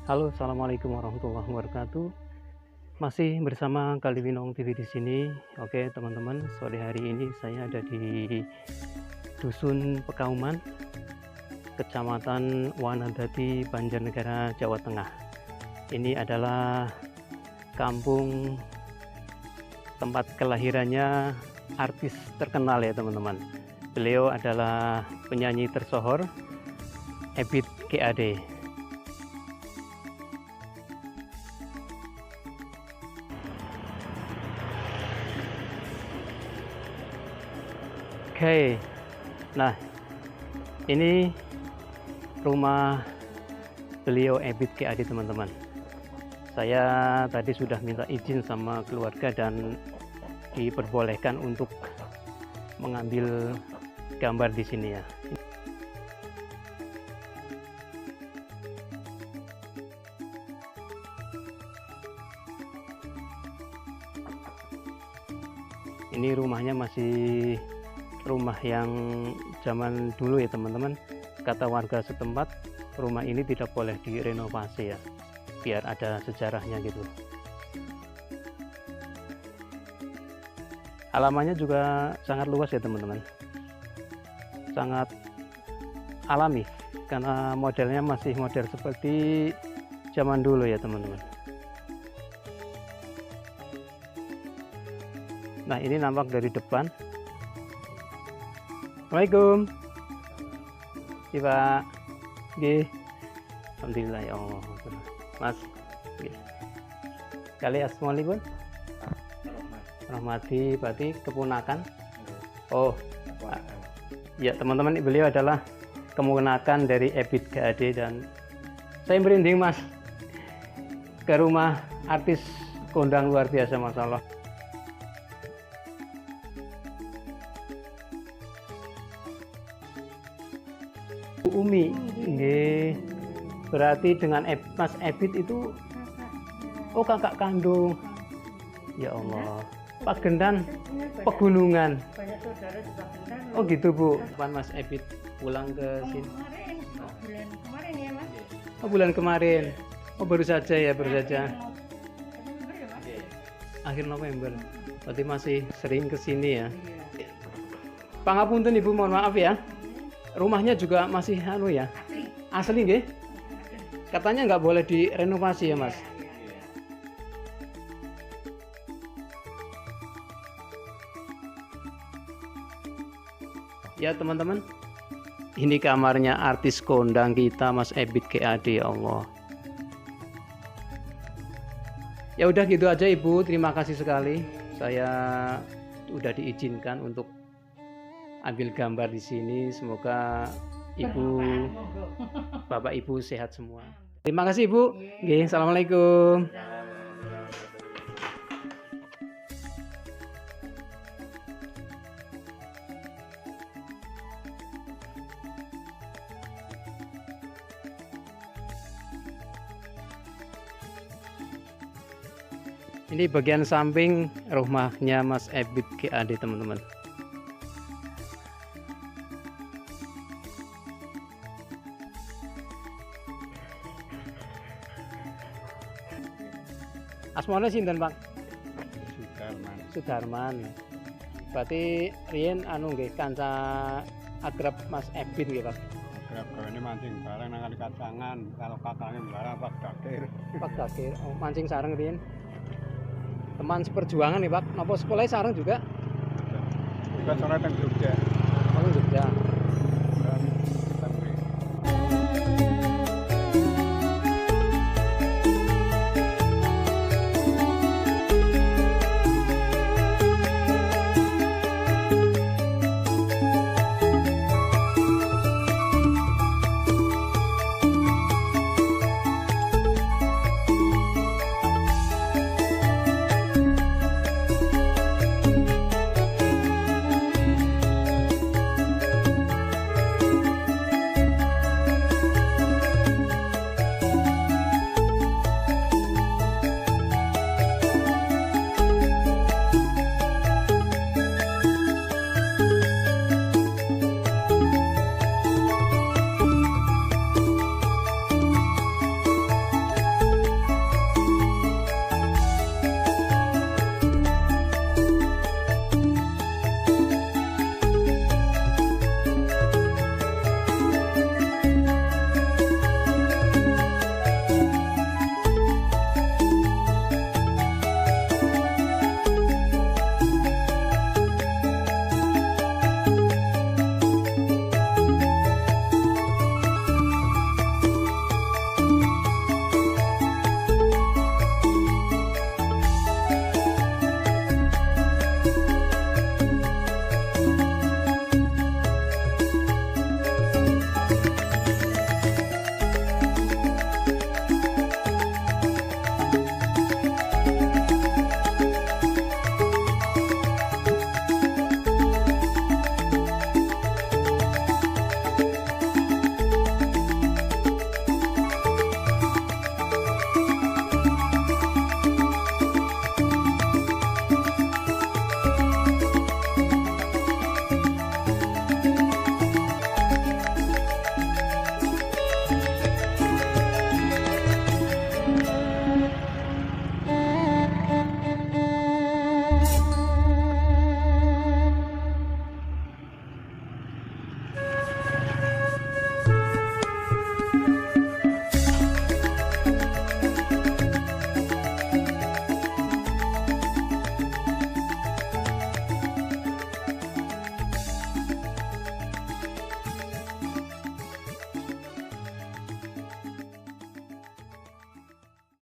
Halo, assalamualaikum warahmatullahi wabarakatuh. Masih bersama Kaliwinong TV di sini. Oke, teman-teman, sore hari ini saya ada di Dusun Pekauman, Kecamatan Wanadadi, Banjarnegara, Jawa Tengah. Ini adalah kampung tempat kelahirannya artis terkenal ya, teman-teman. Beliau adalah penyanyi tersohor Ebit GAD. Oke, nah ini rumah beliau Ebit GAD, teman-teman. Saya tadi sudah minta izin sama keluarga dan diperbolehkan untuk mengambil gambar di sini ya. Ini rumahnya masih rumah yang zaman dulu ya, teman-teman. Kata warga setempat, rumah ini tidak boleh direnovasi ya, biar ada sejarahnya gitu. Halamannya juga sangat luas ya, teman-teman. Sangat alami karena modelnya masih model seperti zaman dulu ya, teman-teman. Nah, ini nampak dari depan. Assalamualaikum. Iya, Pak. Nggih. Alhamdulillah ya Allah. Mas. Nggih. Kali assalamualaikum. Rahmati, berarti keponakan. Oh. Ya, teman-teman, beliau adalah keponakan dari Ebit GAD dan saya merinding, Mas. Ke rumah artis kondang luar biasa, masalah. Umi, nggih. Berarti dengan Mas Ebit itu kakak kandung. Ya Allah. Pak Gendan pegunungan. Banyak saudara di Pak Gendan. Oh gitu, Bu. Kapan Mas Ebit pulang ke sini? Kemarin, bulan kemarin ya Mas. Oh, bulan kemarin. Oh, baru saja ya, baru saja. November ya Mas? Akhir November. Berarti masih sering ke sini ya. Iya. Pangapunten Ibu, mohon maaf ya. Rumahnya juga masih ya. Asli. Asli nggih? Katanya nggak boleh direnovasi ya, Mas. Ya, teman-teman. Ini kamarnya artis kondang kita, Mas Ebit GAD, ya Allah. Ya udah gitu aja, Ibu. Terima kasih sekali. Saya udah diizinkan untuk ambil gambar di sini. Semoga Ibu, Bapak Ibu sehat semua. Terima kasih, Ibu. Nggih, assalamualaikum. Ini bagian samping rumahnya Mas Ebit GAD, teman-teman. Asmane sinten, Pak? Sudarman. Sudarman. Berarti riyen nggih kanca akrab Mas Ebit nggih, Pak. Akrab ini mancing barang nang kali kacangan, kalau kakaknya barang Pak Dakir. Pak Dakir, oh, mancing sareng riyen. Teman seperjuangan nih, Pak. Napa sekolahnya sareng juga? Juga sore teng Jogja.